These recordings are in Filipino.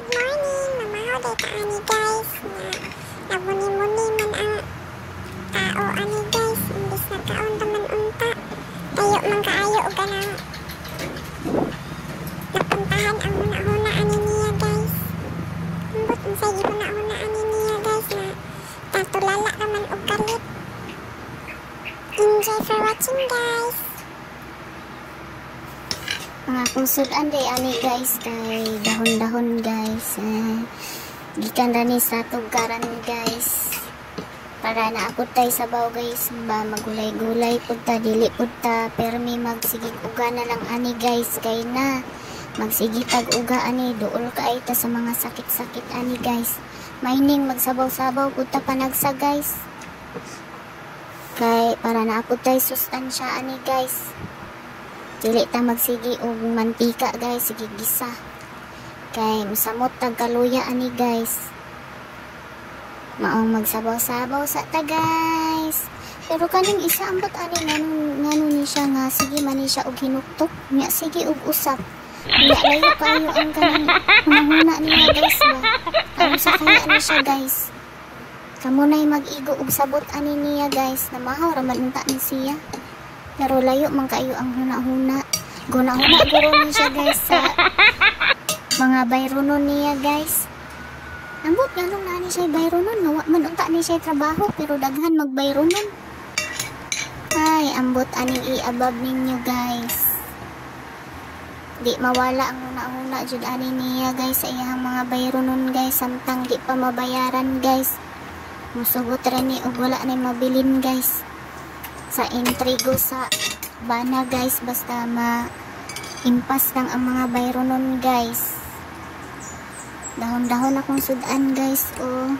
good morning. Mamahaw day ta ani guys. Na nabuni-muni man ang tao ani guys. Imbis na kaon taman unta. Tayo man kaayo og kanang napuntahan ang huna-huna ani niya guys. Ambot unsay huna-huna ani niya guys na tatulala naman og kalit. Enjoy for watching guys. Mga kungsudan day ani guys kay dahon-dahon guys. Gikan ra ni sa tugaran guys. Para na ako tay sabaw guys ba magulay-gulay pud ta dili pud ta permi magsigig uga na lang ani guys kay na magsigig tag uga ani duol kaay ta sa mga sakit-sakit ani guys. Mining magsabaw-sabaw pud ta panagsa guys. Kay para na ako tay sustansya ani guys. Dili ta magsigi og mantika guys, sige gisa. Kay masamot tag kaluya ani guys. Maong magsabaw-sabaw sa ta guys. Pero kaning isa ambot ani ngano ni siya nga sige man ni siya og hinuktok, nya sige og usap. Nya layo kayo ang kanang hunahuna niya guys ba. Karon sa kaya ni siya guys. Kamo nay mag-igo og sabot ani niya guys, na mahaw ra man unta ni siya. Pero layo man kayo ang huna-huna. Guna-huna guro ni siya guys sa mga bayronon niya guys. Ambot ganong na ni siya bayronon. Nawa man unta ni siya trabaho pero daghan magbayronon. Ay, ambot aning i-abab ninyo guys. Di mawala ang huna-huna jud ani niya guys sa iyang mga bayronon guys. Samtang di pa mabayaran guys. Musugot ra ni og wala na mabilin guys. Sa intrigo sa bana guys basta ma-impas lang ang mga bayronon guys. Dahon-dahon akong sudan guys o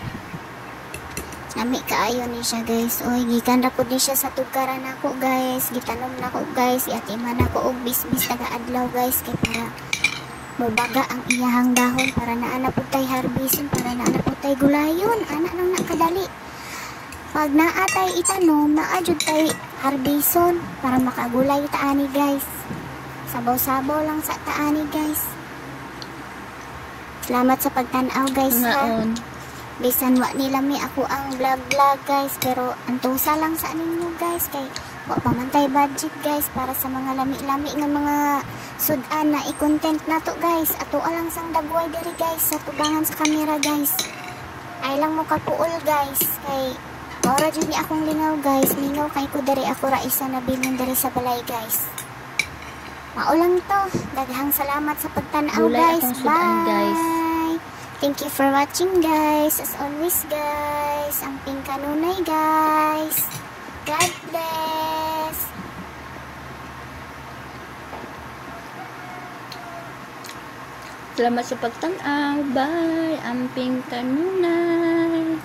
nami kaayo ni siya guys. Oy gikan ra pud ni siya sa tugaran ako guys. Gitanom na ko guys, iatiman ako og bisbis taga adlaw guys kay para mobaga ang iyahang dahon para naana pud tay harbison, para naana pud tay gulayon, ana nang nakadali. Pag naatay itanom, naadjud tay harbison para makagulay taani guys. Sabaw-sabaw lang sa taani guys. Salamat sa pagtan-aw guys ha. Bisan wa nila mi ako ang vlog guys, pero antusa lang sa ninyo guys kay wa pa man tay budget guys para sa mga lami-lami nga mga sudan na i-content nato guys. Ato alang sang dagway diri guys sa tubangan sa kamera guys. Ay lang mo kapuol guys kay ora jud ni akong lingaw guys. Lingaw kay ko diri ako ra isa na bilin diri sa balay guys. Mao lang to. Daghang salamat sa pagtan-aw guys. Bye. Guys. Thank you for watching guys. As always guys, ang pingkanunay guys. God bless. Salamat sa pagtan-aw. Bye. Amping kanunay.